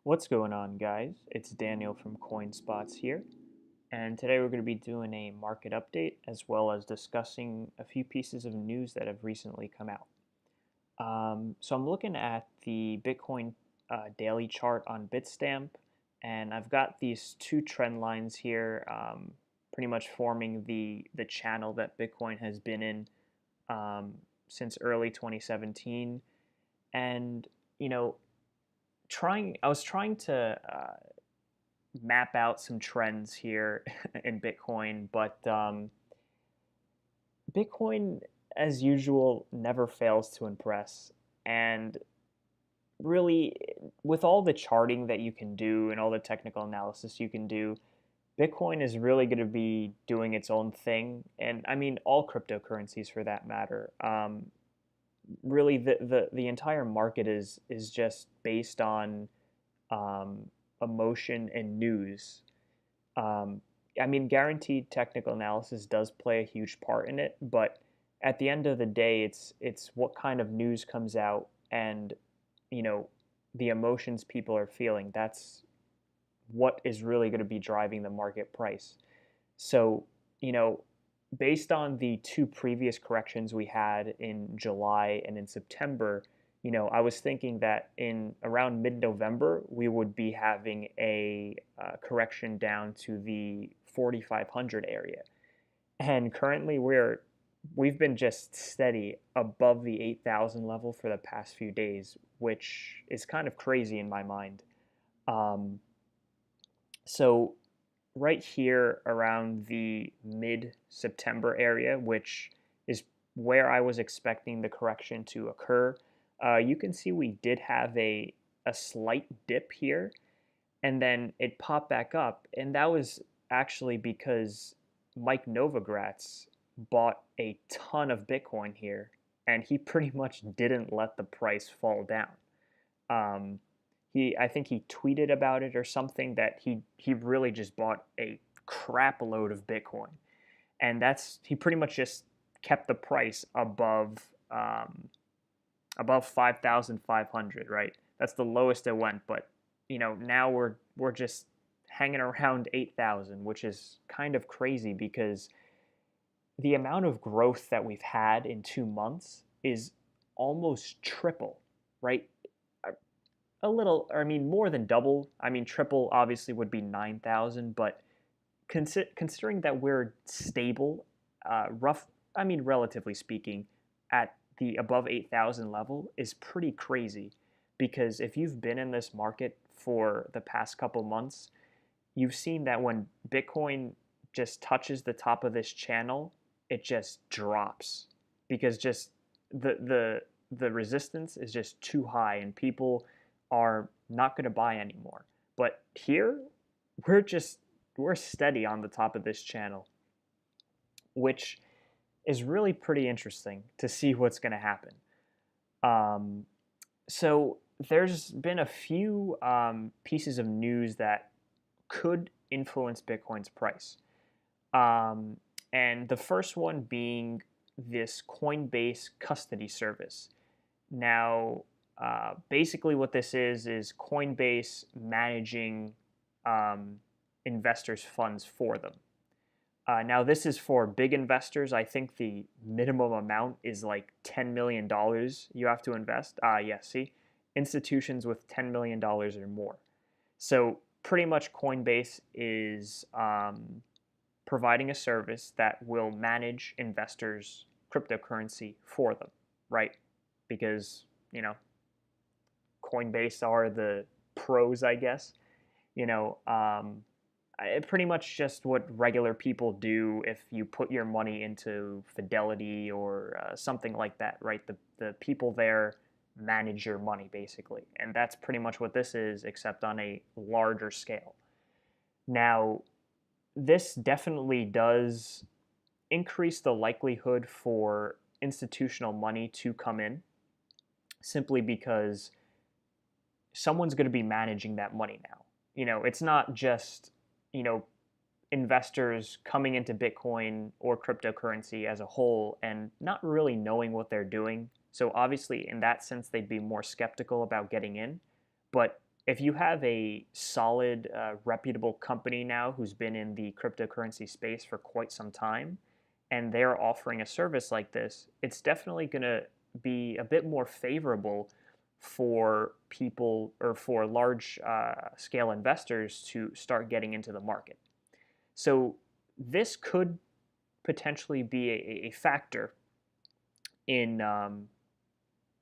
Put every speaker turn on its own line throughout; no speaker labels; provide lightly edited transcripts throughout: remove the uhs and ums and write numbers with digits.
What's going on, guys? It's Daniel from CoinSpots here, and today we're going to be doing a market update as well as discussing a few pieces of news that have recently come out. So I'm looking at the Bitcoin daily chart on Bitstamp, and I've got these two trend lines here, pretty much forming the channel that Bitcoin has been in um, since early 2017, and you know I was trying to map out some trends here in Bitcoin, but Bitcoin, as usual, never fails to impress. And really, with all the charting that you can do and all the technical analysis you can do, Bitcoin is really going to be doing its own thing. And I mean, all cryptocurrencies for that matter. Really, the entire market is just based on um, emotion and news. Um, I mean, guaranteed technical analysis does play a huge part in it, but at the end of the day, it's what kind of news comes out and you know the emotions people are feeling. That's what is really going to be driving the market price. So, you know, based on the two previous corrections we had in July and in September, I was thinking that in around mid-November, we would be having a correction down to the 4,500 area. And currently we've been just steady above the 8,000 level for the past few days, which is kind of crazy in my mind. Um, so right here around the mid-September area, which is where I was expecting the correction to occur, you can see we did have a slight dip here, and then it popped back up, and that was actually because Mike Novogratz bought a ton of Bitcoin here, and he pretty much didn't let the price fall down. Um, I think he tweeted about it or something that he really just bought a crap load of Bitcoin, and he pretty much just kept the price above 5,500. Right, that's the lowest it went, but now we're just hanging around 8,000, which is kind of crazy because the amount of growth that we've had in 2 months is almost triple, right? A little, I mean, more than double. I mean, triple obviously would be 9,000, but considering that we're stable, I mean, relatively speaking, at the above 8,000 level is pretty crazy. Because if you've been in this market for the past couple months, you've seen that when Bitcoin just touches the top of this channel, it just drops because just the resistance is just too high and people are not going to buy anymore. But here, we're just we're steady on the top of this channel, which is really pretty interesting to see what's going to happen. Um, so there's been a few pieces of news that could influence Bitcoin's price. Um, and the first one being this Coinbase Custody service. Now, basically, what this is Coinbase managing um, investors' funds for them. Now, this is for big investors. I think the minimum amount is like $10 million you have to invest. Yeah, see? Institutions with $10 million or more. So, pretty much Coinbase is providing a service that will manage investors' cryptocurrency for them, right? Because, you know, Coinbase are the pros, I guess. You know, pretty much just what regular people do if you put your money into Fidelity or something like that, right? The people there manage your money basically, and that's pretty much what this is, except on a larger scale. Now, this definitely does increase the likelihood for institutional money to come in, simply because someone's going to be managing that money now. It's not just, you know, investors coming into Bitcoin or cryptocurrency as a whole and not really knowing what they're doing. So obviously, in that sense, they'd be more skeptical about getting in. But if you have a solid, reputable company now who's been in the cryptocurrency space for quite some time, and they're offering a service like this, it's definitely going to be a bit more favorable for people or for large scale investors to start getting into the market. So this could potentially be a factor in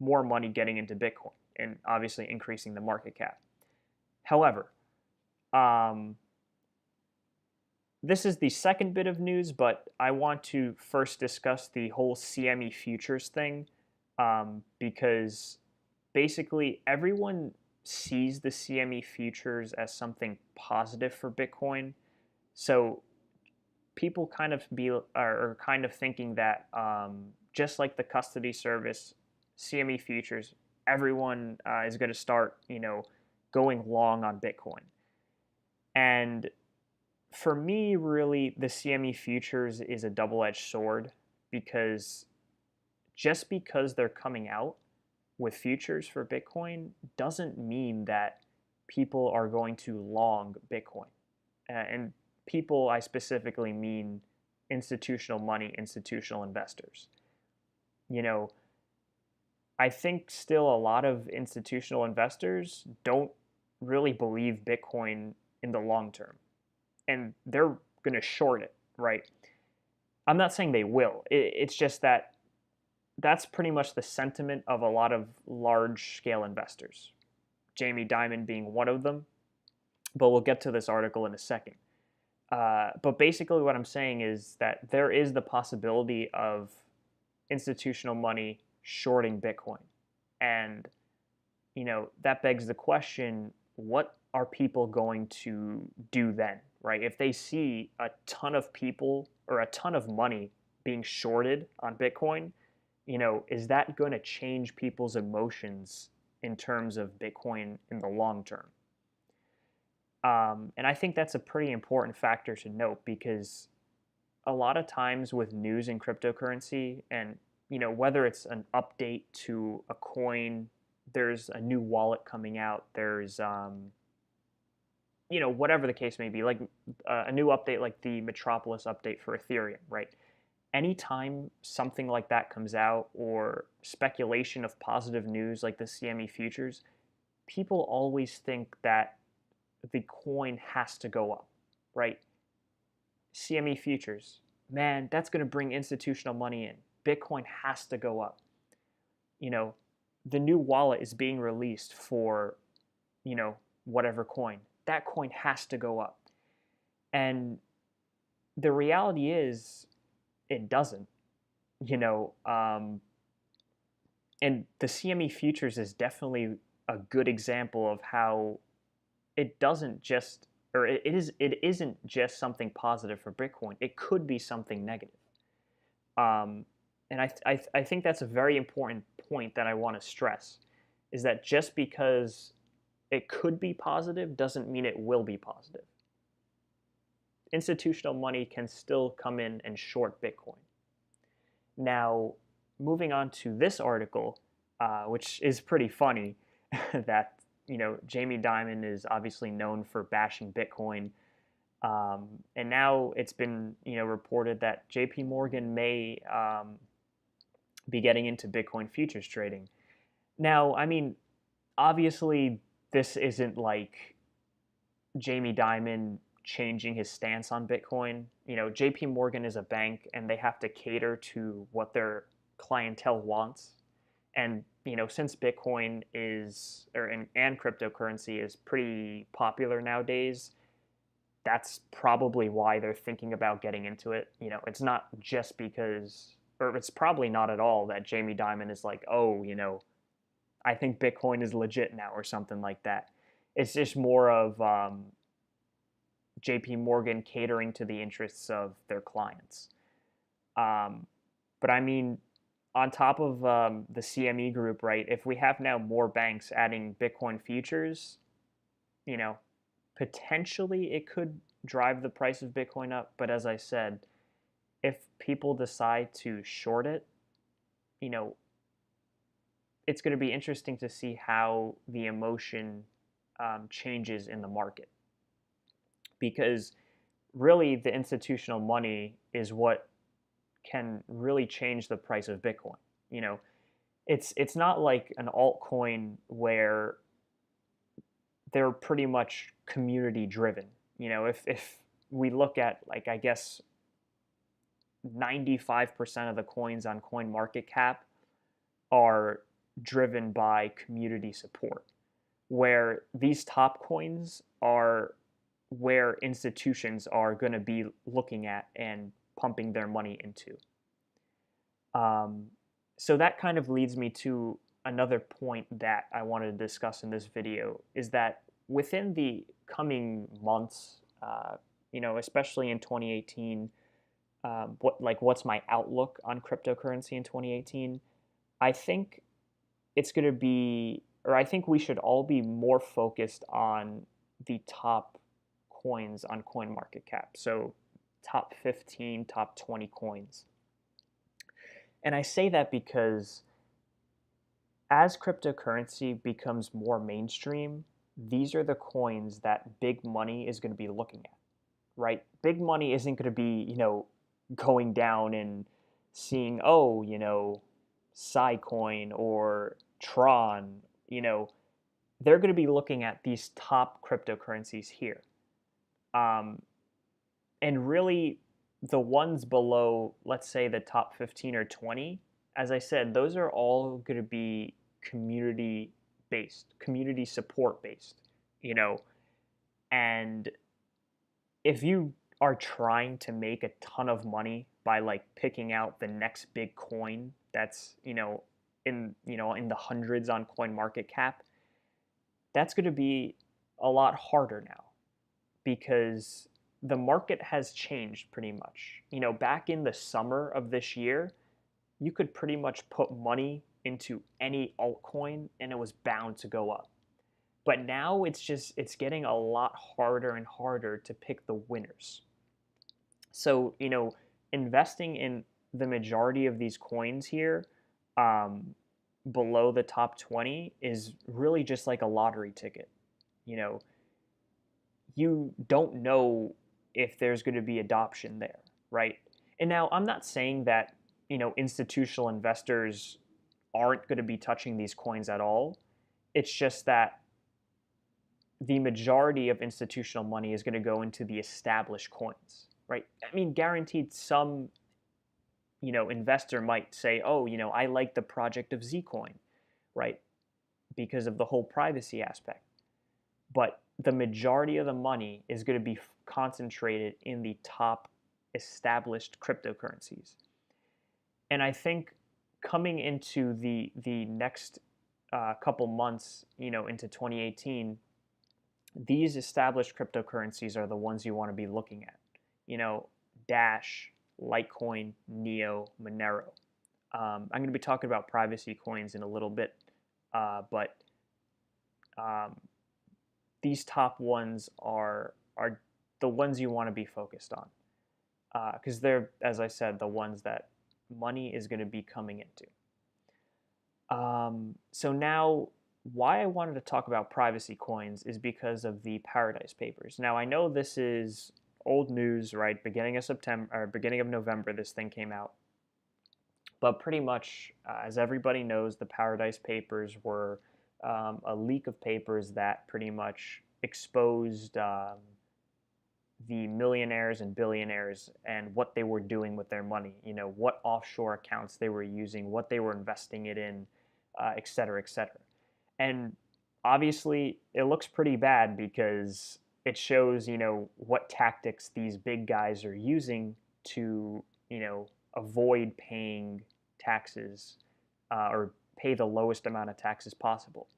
more money getting into Bitcoin and obviously increasing the market cap. However, um, this is the second bit of news, but I want to first discuss the whole CME Futures thing because basically everyone sees the CME Futures as something positive for Bitcoin. So people kind of are kind of thinking that just like the custody service, CME Futures, everyone is going to start, going long on Bitcoin. And for me, really, the CME Futures is a double-edged sword because just because they're coming out with futures for Bitcoin doesn't mean that people are going to long Bitcoin. And people, I specifically mean institutional money, institutional investors. I think still a lot of institutional investors don't really believe Bitcoin in the long term, and they're going to short it, right? I'm not saying they will. It's just that that's pretty much the sentiment of a lot of large scale investors, Jamie Dimon being one of them. But we'll get to this article in a second. But basically, what I'm saying is that there is the possibility of institutional money shorting Bitcoin. And, that begs the question, what are people going to do then, right? If they see a ton of people or a ton of money being shorted on Bitcoin, is that going to change people's emotions in terms of Bitcoin in the long term? And I think that's a pretty important factor to note because a lot of times with news in cryptocurrency and whether it's an update to a coin, there's a new wallet coming out, there's whatever the case may be, like a new update like the Metropolis update for Ethereum, right? Anytime something like that comes out or speculation of positive news like the CME futures, people always think that the coin has to go up, right? CME futures, man, that's going to bring institutional money in. Bitcoin has to go up. The new wallet is being released for, whatever coin. That coin has to go up. And the reality is, it doesn't, and the CME futures is definitely a good example of how it doesn't just, or it isn't just something positive for Bitcoin. It could be something negative. And I think that's a very important point that I want to stress, is that just because it could be positive doesn't mean it will be positive. Institutional money can still come in and short Bitcoin. Now, moving on to this article, which is pretty funny, that Jamie Dimon is obviously known for bashing Bitcoin. And now it's been reported that JP Morgan may be getting into Bitcoin futures trading. Now, I mean, obviously this isn't like Jamie Dimon changing his stance on Bitcoin. JP Morgan is a bank and they have to cater to what their clientele wants. And since Bitcoin is and cryptocurrency is pretty popular nowadays, that's probably why they're thinking about getting into it. It's not just because, or it's probably not at all that Jamie Dimon is like, oh, I think Bitcoin is legit now or something like that. It's just more of JP Morgan catering to the interests of their clients. But I mean, on top of the CME group, right, if we have now more banks adding Bitcoin futures, potentially it could drive the price of Bitcoin up. But as I said, if people decide to short it, it's going to be interesting to see how the emotion changes in the market, because really the institutional money is what can really change the price of Bitcoin. You know, it's not like an altcoin where they're pretty much community driven. You know, if we look at, like, I guess 95% of the coins on CoinMarketCap are driven by community support, where these top coins are where institutions are going to be looking at and pumping their money into. Um, so that kind of leads me to another point that I wanted to discuss in this video, is that within the coming months, especially in 2018, what's my outlook on cryptocurrency in 2018? I think it's going to be, or I think we should all be more focused on the top coins on CoinMarketCap. So top 15, top 20 coins. And I say that because as cryptocurrency becomes more mainstream, these are the coins that big money is going to be looking at, right? Big money isn't going to be, going down and seeing, ZCoin or Tron, they're going to be looking at these top cryptocurrencies here. And really, the ones below, let's say the top 15 or 20, as I said, those are all going to be community based, community support based, and if you are trying to make a ton of money by like picking out the next big coin that's, in the hundreds on CoinMarketCap, that's going to be a lot harder now, because the market has changed pretty much. Back in the summer of this year, you could pretty much put money into any altcoin and it was bound to go up. But now it's getting a lot harder and harder to pick the winners. So, investing in the majority of these coins here, below the top 20, is really just like a lottery ticket. You don't know if there's going to be adoption there, right? And now I'm not saying that, institutional investors aren't going to be touching these coins at all. It's just that the majority of institutional money is going to go into the established coins, right? I mean, guaranteed some, investor might say, oh, I like the project of ZCoin, right? Because of the whole privacy aspect. But the majority of the money is going to be concentrated in the top established cryptocurrencies. And I think coming into the next couple months, into 2018, these established cryptocurrencies are the ones you want to be looking at. Dash, Litecoin, Neo, Monero. I'm going to be talking about privacy coins in a little bit, but these top ones are the ones you want to be focused on, because they're, as I said, the ones that money is going to be coming into. So now, why I wanted to talk about privacy coins is because of the Paradise Papers. Now, I know this is old news, right? Beginning of September or beginning of November, this thing came out. But pretty much, as everybody knows, the Paradise Papers were a leak of papers that pretty much exposed the millionaires and billionaires and what they were doing with their money. What offshore accounts they were using, what they were investing it in, et cetera, et cetera. And obviously, it looks pretty bad because it shows, what tactics these big guys are using to, avoid paying taxes, or pay the lowest amount of taxes possible.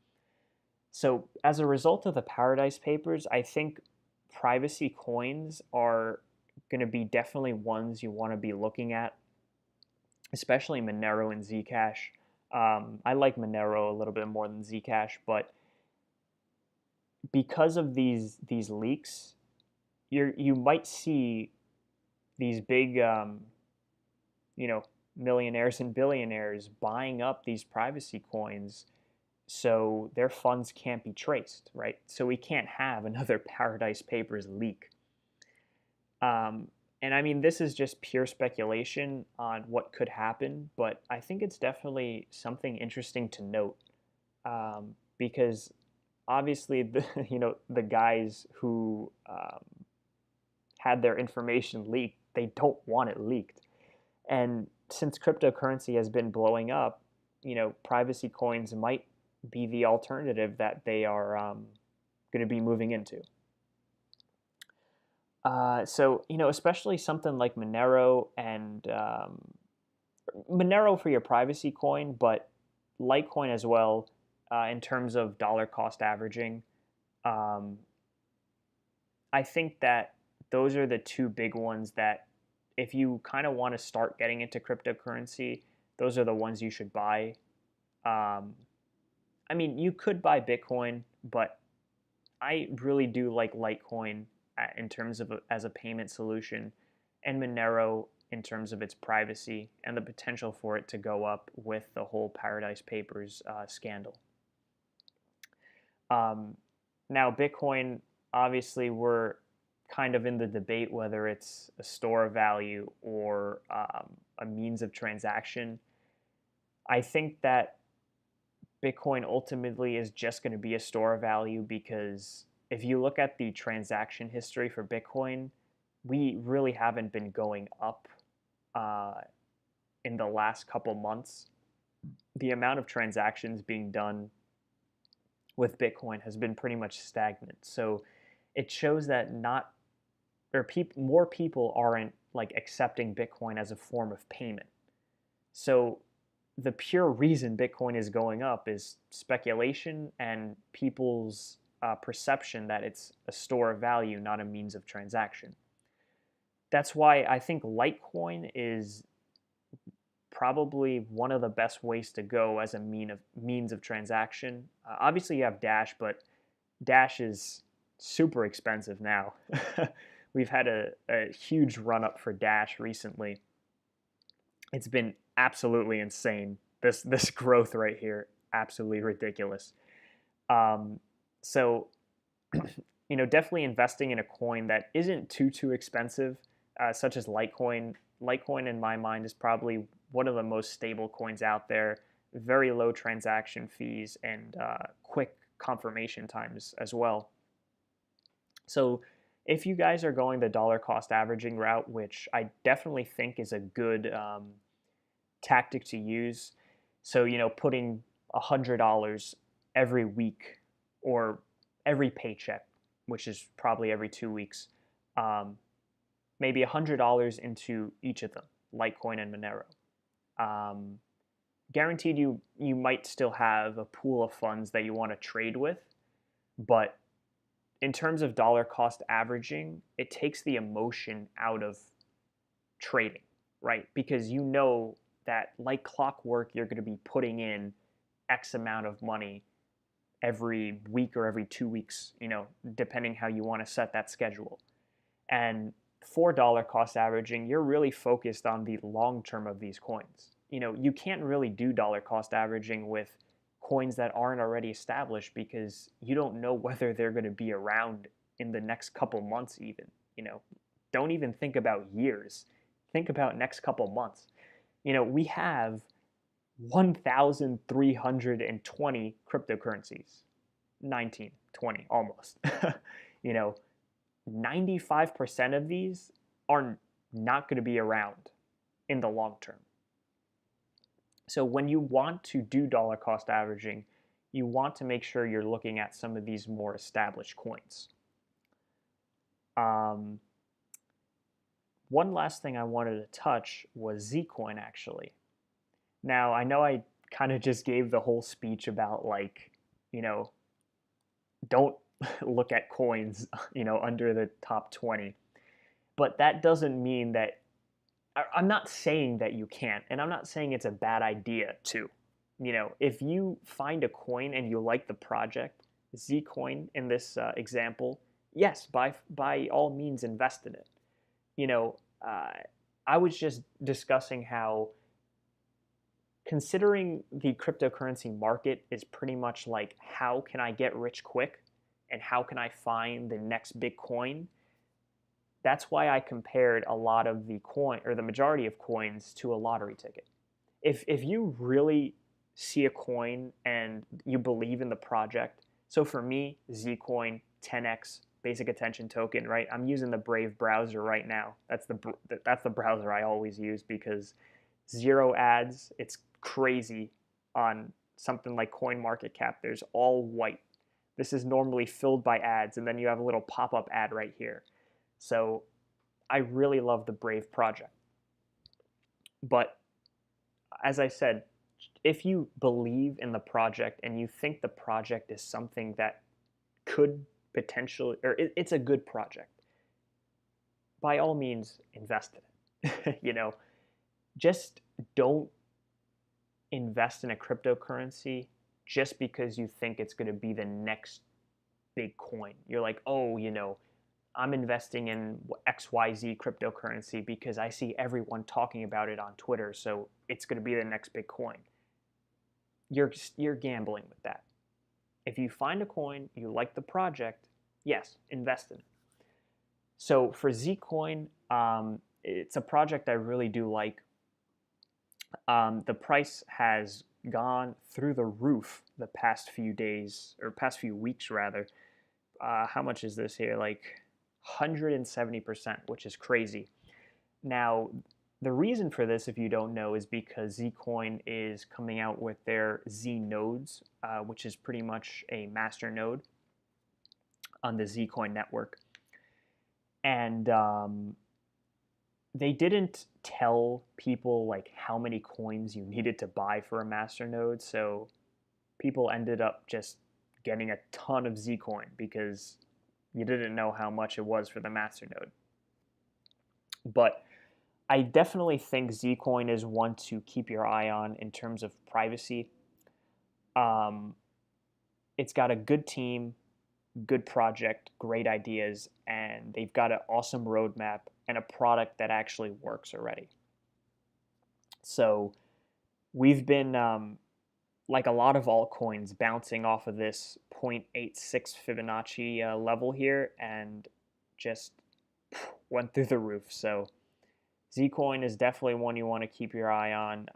So as a result of the Paradise Papers, I think privacy coins are going to be definitely ones you want to be looking at, especially Monero and Zcash. I like Monero a little bit more than Zcash, but because of these leaks, you might see these big, millionaires and billionaires buying up these privacy coins so their funds can't be traced, right? So we can't have another Paradise Papers leak. And I mean, this is just pure speculation on what could happen, but I think it's definitely something interesting to note, because obviously the the guys who had their information leaked, they don't want it leaked. And since cryptocurrency has been blowing up, privacy coins might be the alternative that they are going to be moving into. So, especially something like Monero and Monero for your privacy coin, but Litecoin as well, in terms of dollar cost averaging. Um, I think that those are the two big ones that, if you kind of want to start getting into cryptocurrency, those are the ones you should buy. Um, I mean, you could buy Bitcoin, but I really do like Litecoin in terms of as a payment solution, and Monero in terms of its privacy and the potential for it to go up with the whole Paradise Papers scandal. Now, Bitcoin, obviously, we're kind of in the debate whether it's a store of value or a means of transaction. I think that Bitcoin ultimately is just going to be a store of value, because if you look at the transaction history for Bitcoin, we really haven't been going up in the last couple months. The amount of transactions being done with Bitcoin has been pretty much stagnant. So it shows that more people aren't like accepting Bitcoin as a form of payment. So the pure reason Bitcoin is going up is speculation and people's perception that it's a store of value, not a means of transaction. That's why I think Litecoin is probably one of the best ways to go as a means of transaction. Obviously, you have Dash, but Dash is super expensive now. We've had a huge run up for Dash recently. It's been absolutely insane. This growth right here, absolutely ridiculous. So, definitely investing in a coin that isn't too expensive, such as Litecoin. Litecoin, in my mind, is probably one of the most stable coins out there. Very low transaction fees and quick confirmation times as well. So if you guys are going the dollar cost averaging route, which I definitely think is a good tactic to use, so putting $100 every week or every paycheck, which is probably every 2 weeks, maybe $100 into each of them, Litecoin and Monero. Guaranteed you might still have a pool of funds that you want to trade with, but in terms of dollar cost averaging, it takes the emotion out of trading, right? Because you know that like clockwork, you're going to be putting in X amount of money every week or every 2 weeks, depending how you want to set that schedule. And for dollar cost averaging, you're really focused on the long term of these coins. You can't really do dollar cost averaging with coins that aren't already established, because you don't know whether they're going to be around in the next couple months even. Don't even think about years. Think about next couple months. We have 1,320 cryptocurrencies. 19, 20, almost. 95% of these are not going to be around in the long term. So when you want to do dollar cost averaging, you want to make sure you're looking at some of these more established coins. One last thing I wanted to touch was ZCoin, actually. Now, I know I kind of just gave the whole speech about don't look at coins, under the top 20. But that doesn't mean that, I'm not saying that you can't, and I'm not saying it's a bad idea to. If you find a coin and you like the project, ZCoin in this example, yes, by all means invest in it. I was just discussing how considering the cryptocurrency market is pretty much like how can I get rich quick and how can I find the next big coin, that's why I compared a lot of the coin or the majority of coins to a lottery ticket. If you really see a coin and you believe in the project, so for me, ZCoin, 10x, basic attention token, right? I'm using the Brave browser right now. That's the browser I always use because zero ads. It's crazy on something like CoinMarketCap. There's all white. This is normally filled by ads, and then you have a little pop-up ad right here. So I really love the Brave project. But as I said, if you believe in the project and you think the project is something that could potentially, or it's a good project, by all means, invest in it. Just don't invest in a cryptocurrency just because you think it's going to be the next big coin. You're like, oh, I'm investing in XYZ cryptocurrency because I see everyone talking about it on Twitter, so it's going to be the next big coin. You're gambling with that. If you find a coin, you like the project, yes, invest in it. So for ZCoin, it's a project I really do like. The price has gone through the roof the past few days, or past few weeks rather. How much is this here? Like 170%, which is crazy. Now, the reason for this, if you don't know, is because ZCoin is coming out with their Z nodes, which is pretty much a master node on the ZCoin network. And they didn't tell people like how many coins you needed to buy for a master node, so people ended up just getting a ton of ZCoin because you didn't know how much it was for the master node. But I definitely think ZCoin is one to keep your eye on in terms of privacy. It's got a good team, good project, great ideas, and they've got an awesome roadmap and a product that actually works already. So we've been, like a lot of altcoins, bouncing off of this 0.86 Fibonacci level here and just went through the roof. So ZCoin is definitely one you want to keep your eye on.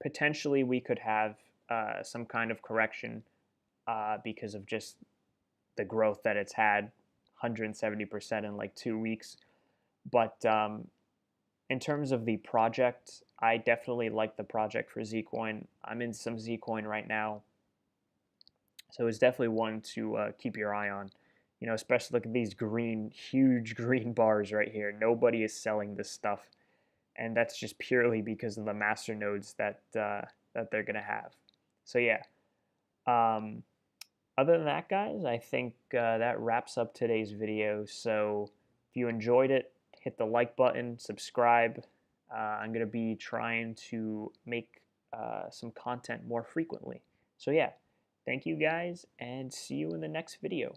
Potentially we could have some kind of correction because of just the growth that it's had, 170% in like 2 weeks. But in terms of the project, I definitely like the project for ZCoin. I'm in some ZCoin right now. So it's definitely one to keep your eye on. Especially look at these huge green bars right here. Nobody is selling this stuff. And that's just purely because of the master nodes that they're going to have. So yeah. Other than that, guys, I think that wraps up today's video. So if you enjoyed it, hit the like button, subscribe. I'm going to be trying to make some content more frequently. So yeah, thank you guys, and see you in the next video.